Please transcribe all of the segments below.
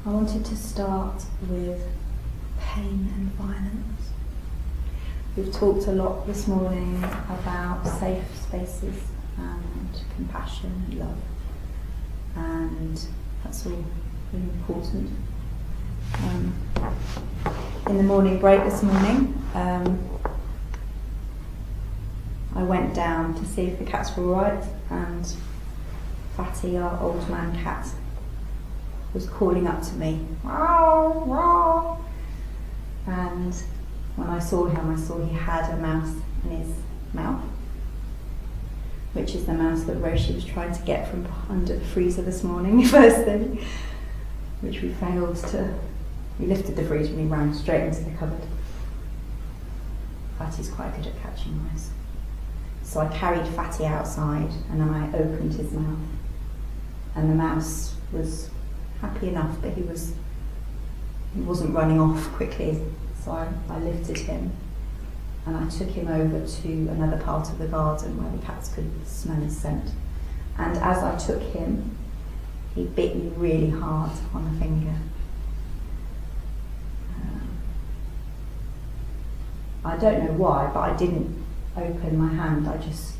I wanted to start with pain and violence. We've talked a lot this morning about safe spaces and compassion and love, and that's all really important. In the morning break this morning, I went down to see if the cats were alright, and Fatty, our old man cat, was calling up to me, "Meow, meow." And when I saw him, I saw he had a mouse in his mouth, which is the mouse that Roshi was trying to get from under the freezer this morning, first thing, which we failed to. We lifted the freezer and we ran straight into the cupboard. Fatty's quite good at catching mice. So I carried Fatty outside and then I opened his mouth. And the mouse was happy enough, but he wasn't running off quickly. So I lifted him and I took him over to another part of the garden where the cats could smell his scent. And as I took him, he bit me really hard on the finger. I don't know why, but I didn't open my hand. I just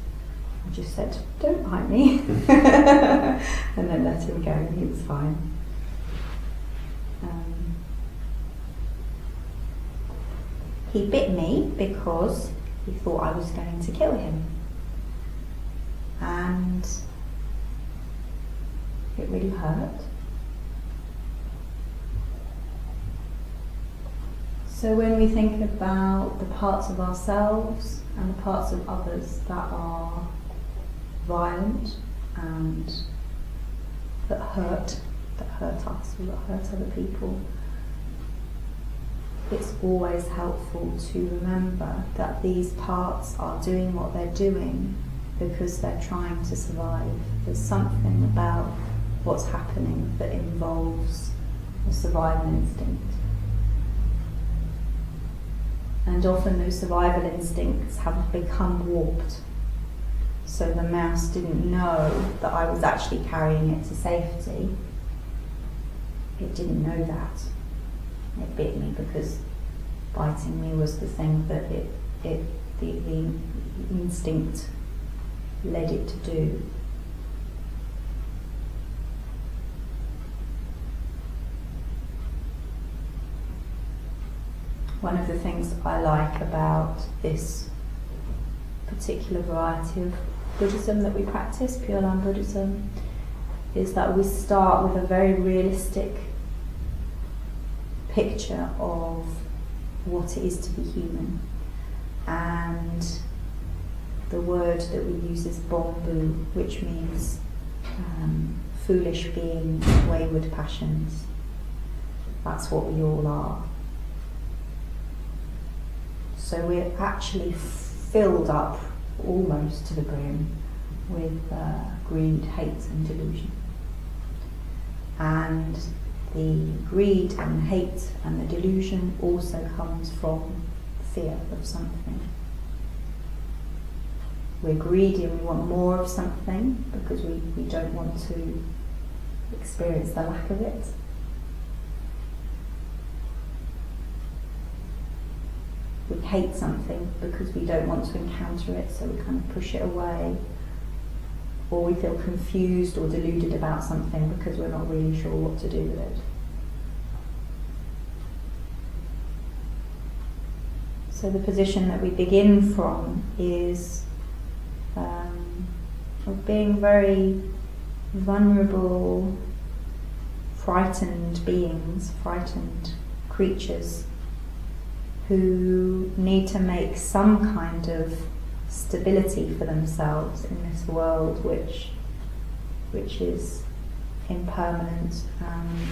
said, "Don't bite me," and then let him go, and he was fine. He bit me because he thought I was going to kill him, and it really hurt. So when we think about the parts of ourselves and the parts of others that are violent and that hurt us or that hurt other people, it's always helpful to remember that these parts are doing what they're doing because they're trying to survive. There's something about what's happening that involves a survival instinct. And often those survival instincts have become warped. So the mouse didn't know that I was actually carrying it to safety. It didn't know that. It bit me because biting me was the thing that the instinct led it to do. One of the things I like about this particular variety of Buddhism that we practice, Pure Land Buddhism, is that we start with a very realistic picture of what it is to be human. And the word that we use is bombu, which means foolish beings, wayward passions. That's what we all are. So we're actually filled up almost to the brim with greed, hate and delusion. And the greed and hate and the delusion also comes from fear of something. We're greedy and we want more of something because we don't want to experience the lack of it. We hate something because we don't want to encounter it, so we kind of push it away. Or we feel confused or deluded about something because we're not really sure what to do with it. So the position that we begin from is of being very vulnerable, frightened beings, frightened creatures who need to make some kind of stability for themselves in this world which is impermanent and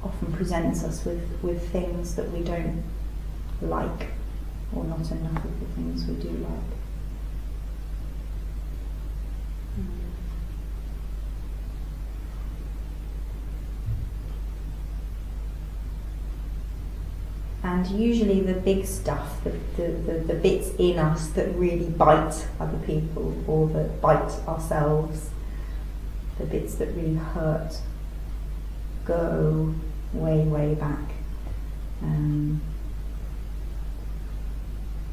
often presents us with things that we don't like, or not enough of the things we do like. And usually the big stuff, the bits in us that really bite other people or that bite ourselves, the bits that really hurt, go way, way back. When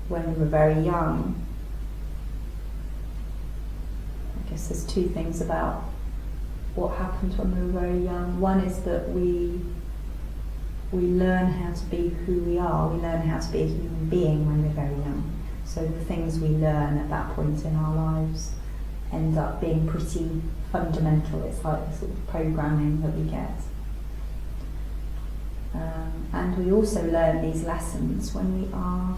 we were very young, I guess there's two things about what happened when we were very young. One is that we learn how to be who we are. We learn how to be a human being when we're very young. So the things we learn at that point in our lives end up being pretty fundamental. It's like the sort of programming that we get. And we also learn these lessons when we are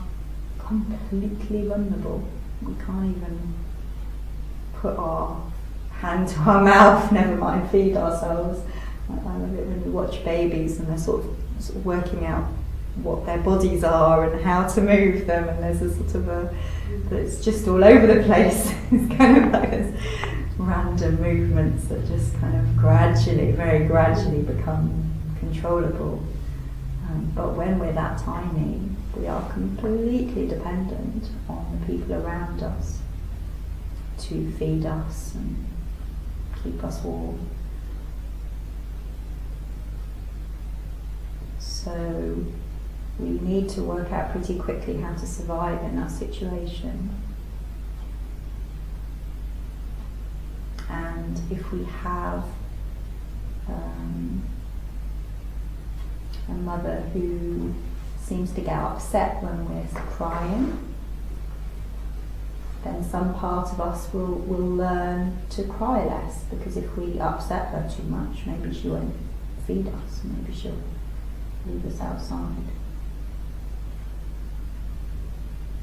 completely vulnerable. We can't even put our hand to our mouth, never mind feed ourselves. I love it when you watch babies and they're sort of working out what their bodies are and how to move them, and there's a sort of it's just all over the place. It's kind of like this random movements that just kind of gradually, very gradually become controllable. But when we're that tiny, we are completely dependent on the people around us to feed us and keep us warm. So we need to work out pretty quickly how to survive in that situation. And if we have a mother who seems to get upset when we're crying, then some part of us will learn to cry less, because if we upset her too much, maybe she won't feed us, maybe she'll leave us outside.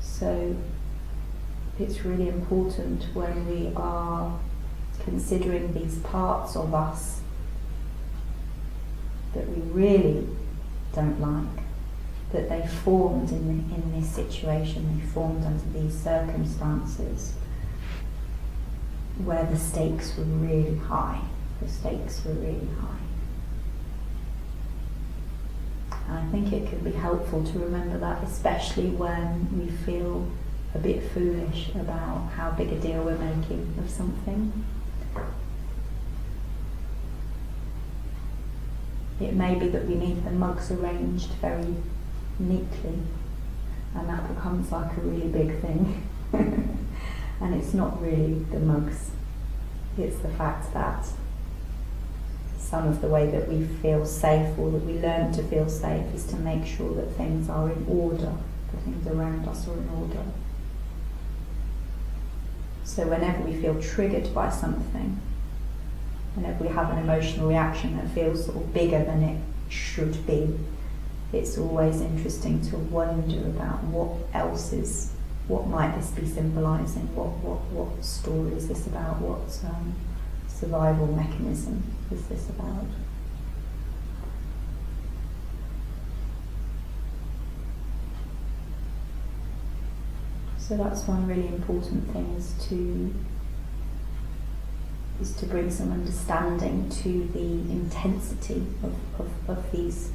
So it's really important when we are considering these parts of us that we really don't like, that they formed in this situation, they formed under these circumstances where the stakes were really high. The stakes were really high. And I think it can be helpful to remember that, especially when we feel a bit foolish about how big a deal we're making of something. It may be that we need the mugs arranged very neatly, and that becomes like a really big thing. And it's not really the mugs, it's the fact that some of the way that we feel safe, or that we learn to feel safe, is to make sure that things are in order, the things around us are in order. So whenever we feel triggered by something, whenever we have an emotional reaction that feels sort of bigger than it should be, it's always interesting to wonder about what might this be symbolising, what story is this about, what survival mechanism is this about. So that's one really important thing, is to bring some understanding to the intensity of these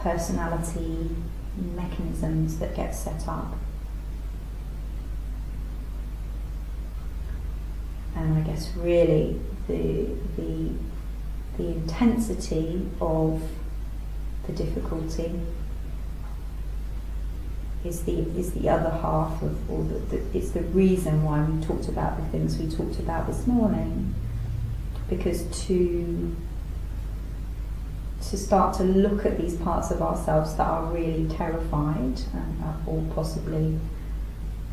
personality mechanisms that get set up. And I guess really the intensity of the difficulty is the other half of, or it's the reason why we talked about the things we talked about this morning. Because to start to look at these parts of ourselves that are really terrified or possibly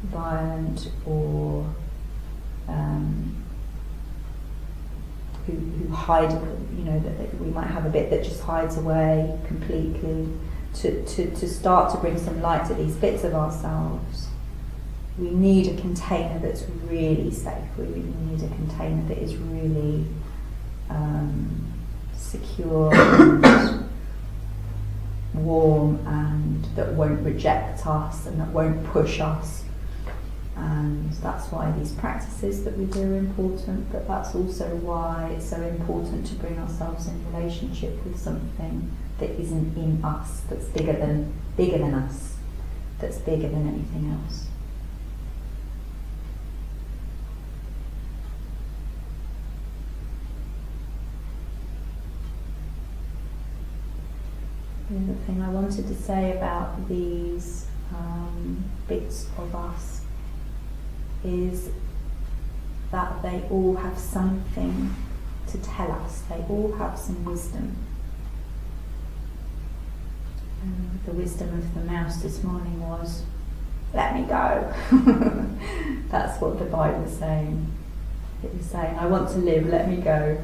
violent, or who hide, that we might have a bit that just hides away completely, to start to bring some light to these bits of ourselves, we need a container that's really safe. We need a container that is really secure and warm, and that won't reject us and that won't push us. And that's why these practices that we do are important, but that's also why it's so important to bring ourselves in relationship with something that isn't in us, that's bigger than us, that's bigger than anything else. The other thing I wanted to say about these bits of us is that they all have something to tell us. They all have some wisdom. The wisdom of the mouse this morning was, let me go. That's what the Bible was saying. It was saying, I want to live, let me go.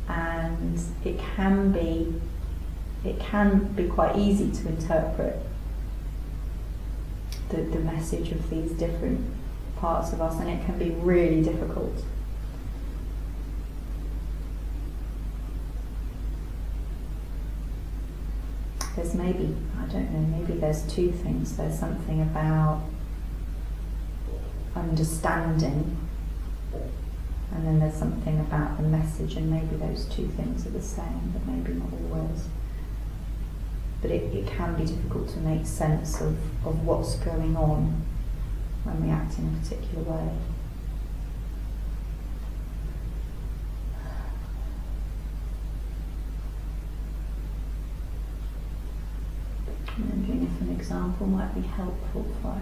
And it can be quite easy to interpret the message of these different parts of us, and it can be really difficult. There's maybe there's two things. There's something about understanding, and then there's something about the message, and maybe those two things are the same, but maybe not always. But it can be difficult to make sense of what's going on when we act in a particular way. I'm wondering if an example might be helpful if I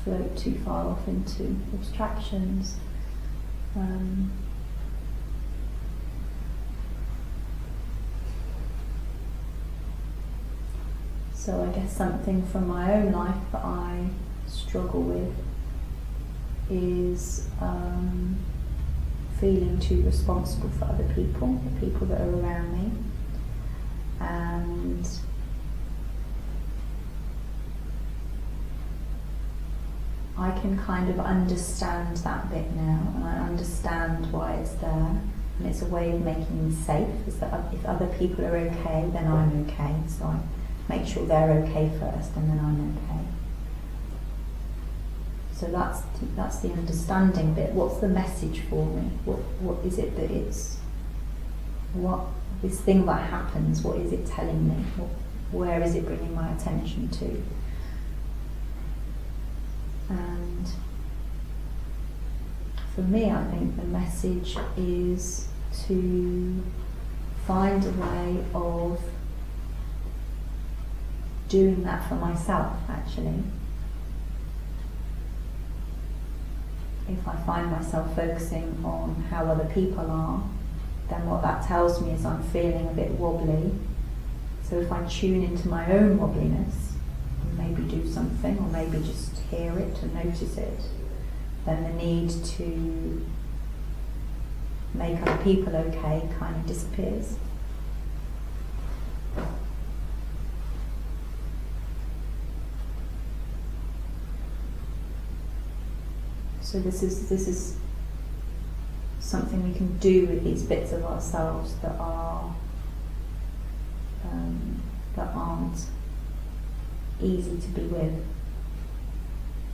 float too far off into abstractions. So I guess something from my own life that I struggle with is feeling too responsible for other people, the people that are around me. And I can kind of understand that bit now, and I understand why it's there, and it's a way of making me safe, is that if other people are okay, then I'm okay, so I make sure they're okay first, and then I'm okay. So that's the understanding bit. What's the message for me? What is it that it's, what this thing that happens, what is it telling me? Where is it bringing my attention to? And for me, I think the message is to find a way of doing that for myself, actually. If I find myself focusing on how other people are, then what that tells me is I'm feeling a bit wobbly. So if I tune into my own wobbliness, and maybe do something, or maybe just hear it and notice it, then the need to make other people okay kind of disappears. So this is something we can do with these bits of ourselves that aren't easy to be with.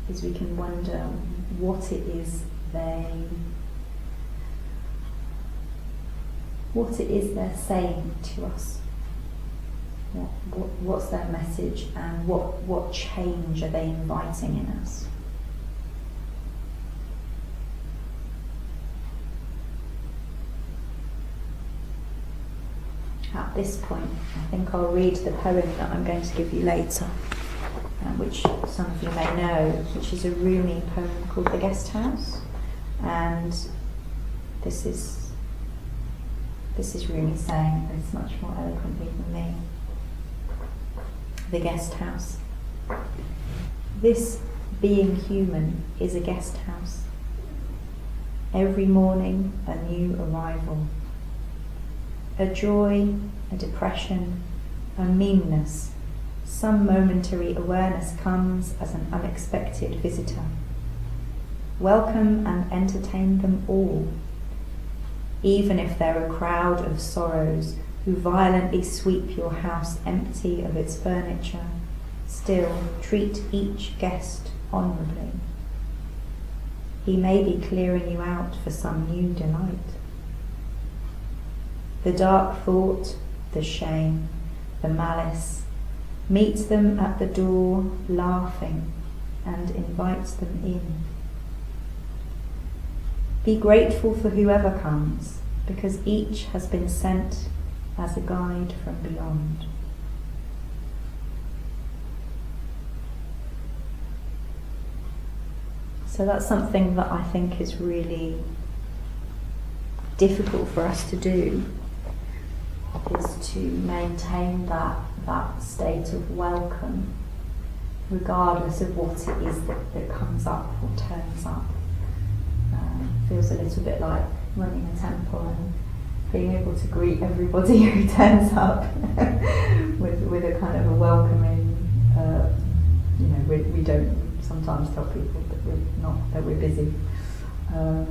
Is we can wonder what it is they're saying to us. What's their message, and what change are they inviting in us? At this point, I think I'll read the poem that I'm going to give you later, which some of you may know, which is a Rumi poem called The Guest House. And this is Rumi saying this much more eloquently than me. The Guest House. This being human is a guest house. Every morning a new arrival. A joy, a depression, a meanness. Some momentary awareness comes as an unexpected visitor. Welcome and entertain them all. Even if they're a crowd of sorrows who violently sweep your house empty of its furniture, still treat each guest honourably. He may be clearing you out for some new delight. The dark thought, the shame, the malice, meets them at the door laughing and invites them in. Be grateful for whoever comes, because each has been sent as a guide from beyond. So that's something that I think is really difficult for us to do, is to maintain that state of welcome, regardless of what it is that comes up or turns up. Feels a little bit like running a temple and being able to greet everybody who turns up with a kind of a welcoming. We don't sometimes tell people that we're busy, and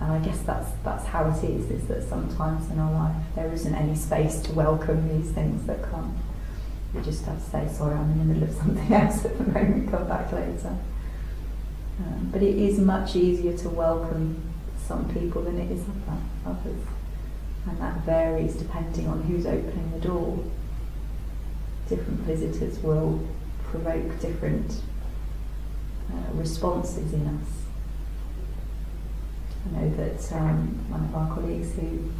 I guess that's how it is that sometimes in our life there isn't any space to welcome these things that come. We just have to say, sorry, I'm in the middle of something else at the moment, come back later. But it is much easier to welcome some people than it is others, and that varies depending on who's opening the door. Different visitors will provoke different responses in us. I know that one of our colleagues who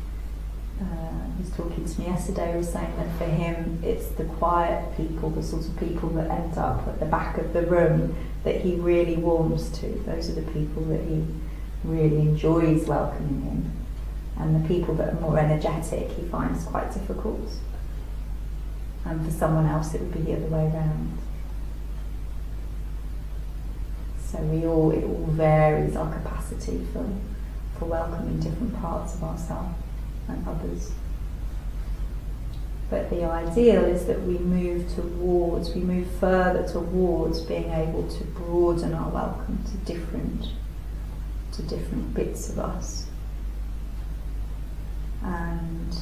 was talking to me yesterday was saying that for him it's the quiet people, the sort of people that end up at the back of the room, that he really warms to. Those are the people that he really enjoys welcoming in, and the people that are more energetic he finds quite difficult, and for someone else it would be the other way around. So it all varies, our capacity for welcoming different parts of ourselves and others. But the ideal is that we move further towards being able to broaden our welcome to different bits of us. And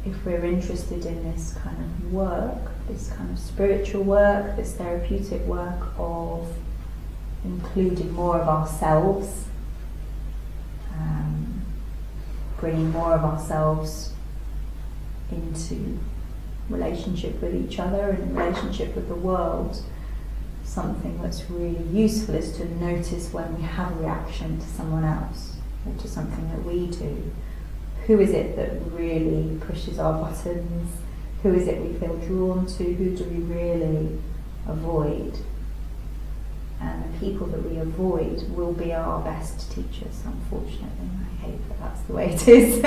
if we're interested in this kind of work, this kind of spiritual work, this therapeutic work of including more of ourselves, bringing more of ourselves into relationship with each other and relationship with the world, something that's really useful is to notice when we have a reaction to someone else or to something that we do. Who is it that really pushes our buttons? Who is it we feel drawn to? Who do we really avoid? And the people that we avoid will be our best teachers, unfortunately. I hate that that's the way it is.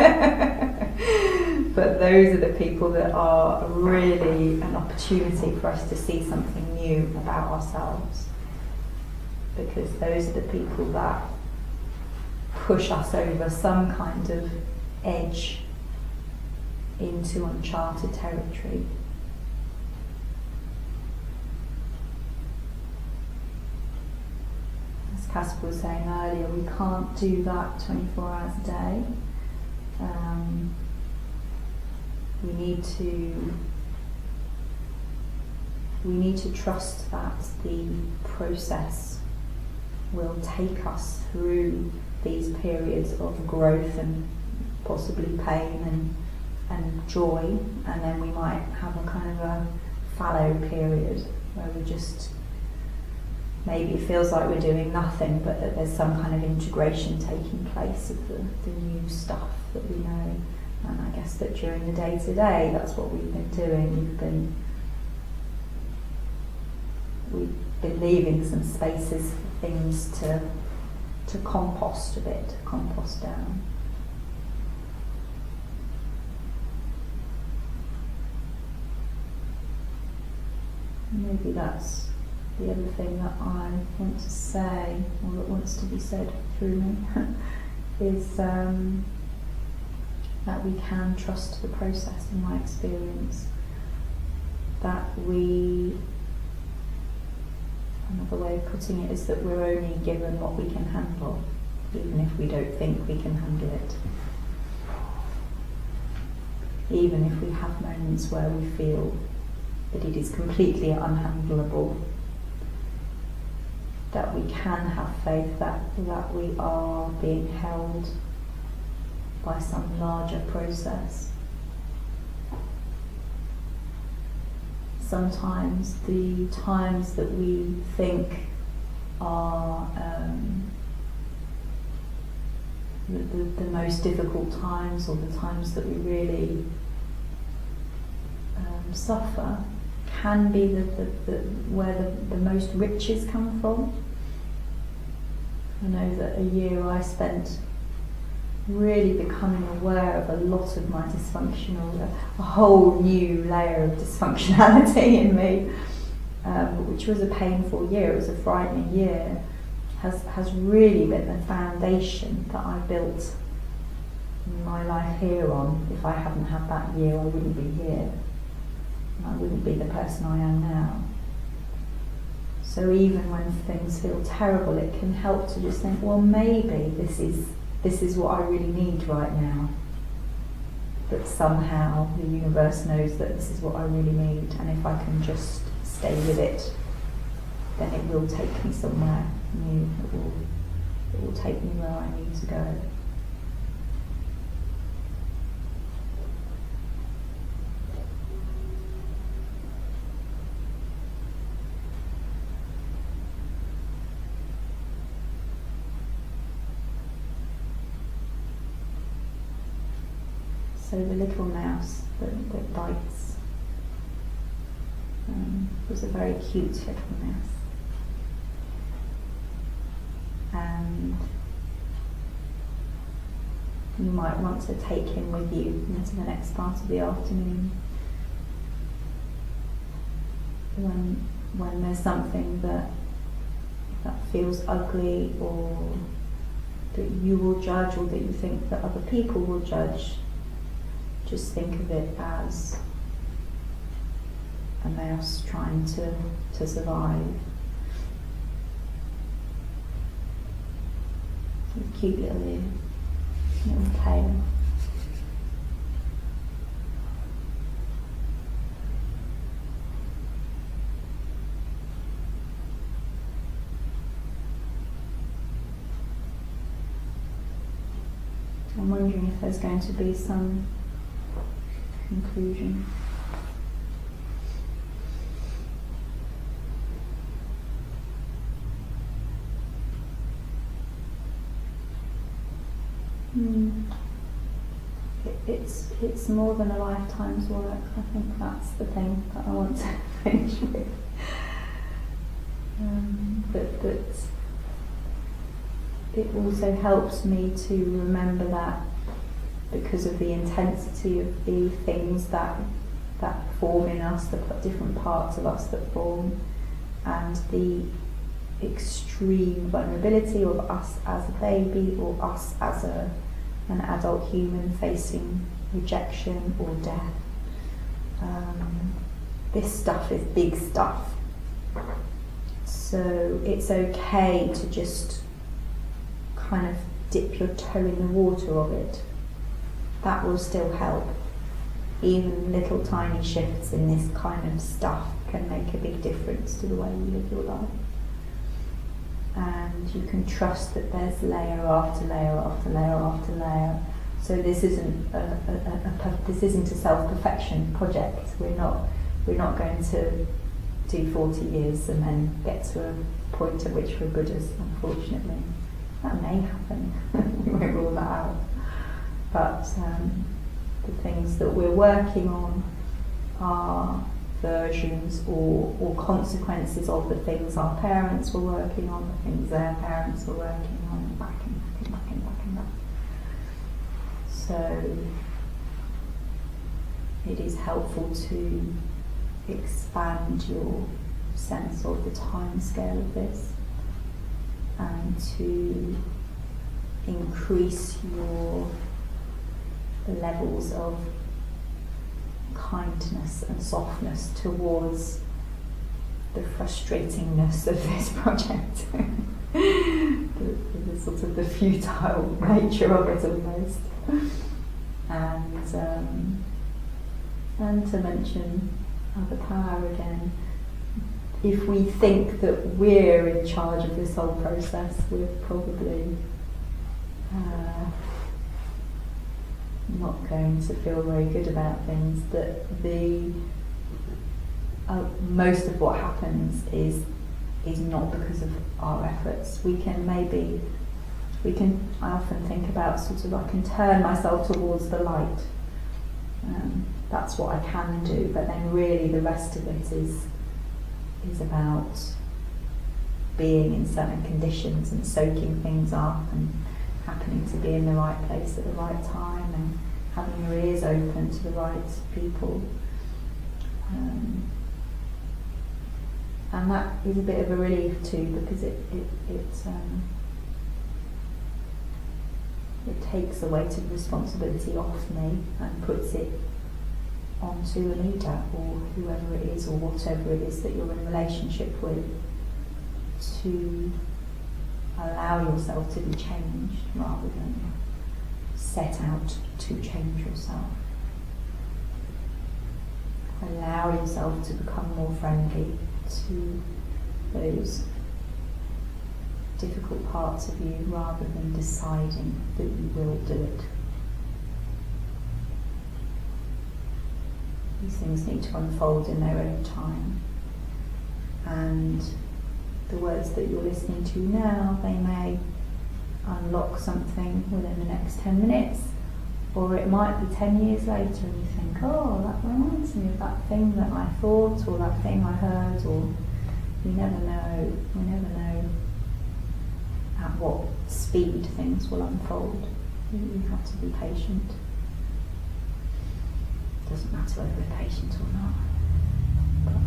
But those are the people that are really an opportunity for us to see something new about ourselves. Because those are the people that push us over some kind of edge into uncharted territory. As Casper was saying earlier, we can't do that 24 hours a day. We need to trust that the process will take us through these periods of growth and possibly pain and joy, and then we might have a kind of a fallow period where we just, maybe it feels like we're doing nothing, but that there's some kind of integration taking place of the new stuff that we know. And I guess that during the day-to-day, that's what we've been doing. We've been leaving some spaces for things to compost a bit, to compost down. Maybe that's the other thing that I want to say, or that wants to be said through me, is that we can trust the process, in my experience. That another way of putting it is that we're only given what we can handle, even if we don't think we can handle it. Even if we have moments where we feel that it is completely unhandleable, that we can have faith that we are being held by some larger process. Sometimes the times that we think are the most difficult times, or the times that we really suffer, can be where the most riches come from. I know that a year I spent really becoming aware of a lot of my dysfunctional, a whole new layer of dysfunctionality in me, which was a painful year, it was a frightening year, has really been the foundation that I built my life here on. If I hadn't had that year, I wouldn't be here. I wouldn't be the person I am now. So even when things feel terrible, it can help to just think, well, maybe this is what I really need right now. That somehow the universe knows that this is what I really need, and if I can just stay with it, then it will take me somewhere new. It will take me where I need to go. So the little mouse that bites was a very cute little mouse. And you might want to take him with you into the next part of the afternoon. When there's something that feels ugly, or that you will judge, or that you think that other people will judge, just think of it as a mouse trying to survive. With cute little ears, little tail. I'm wondering if there's going to be some conclusion. It's more than a lifetime's work. I think that's the thing that I want to finish with. But it also helps me to remember that, because of the intensity of the things that form in us, the different parts of us that form, and the extreme vulnerability of us as a baby, or us as an adult human facing rejection or death. This stuff is big stuff. So it's okay to just kind of dip your toe in the water of it. That will still help. Even little tiny shifts in this kind of stuff can make a big difference to the way you live your life. And you can trust that there's layer after layer after layer after layer. So this isn't a self-perfection project. We're not going to do 40 years and then get to a point at which we're Buddhas, unfortunately. That may happen. We won't rule that out. But the things that we're working on are versions or consequences of the things our parents were working on, the things their parents were working on, back and back and back and back. So it is helpful to expand your sense of the time scale of this, and to increase your levels of kindness and softness towards the frustratingness of this project, the sort of the futile nature of it almost, and to mention other power again. If we think that we're in charge of this whole process, we're probably not going to feel very good about things. That most of what happens is not because of our efforts. We can maybe I often think about sort of, I can turn myself towards the light. That's what I can do, but then really the rest of it is about being in certain conditions and soaking things up and happening to be in the right place at the right time and having your ears open to the right people. And that is a bit of a relief too, because it takes a weight of responsibility off me and puts it onto a leader or whoever it is or whatever it is that you're in relationship with, to allow yourself to be changed rather than set out to change yourself. Allow yourself to become more friendly to those difficult parts of you rather than deciding that you will do it. These things need to unfold in their own time, and the words that you're listening to now, they may unlock something within the next 10 minutes, or it might be 10 years later and you think, oh, that reminds me of that thing that I thought, or that thing I heard, or you never know. We never know at what speed things will unfold. You have to be patient. Doesn't matter whether we're patient or not. But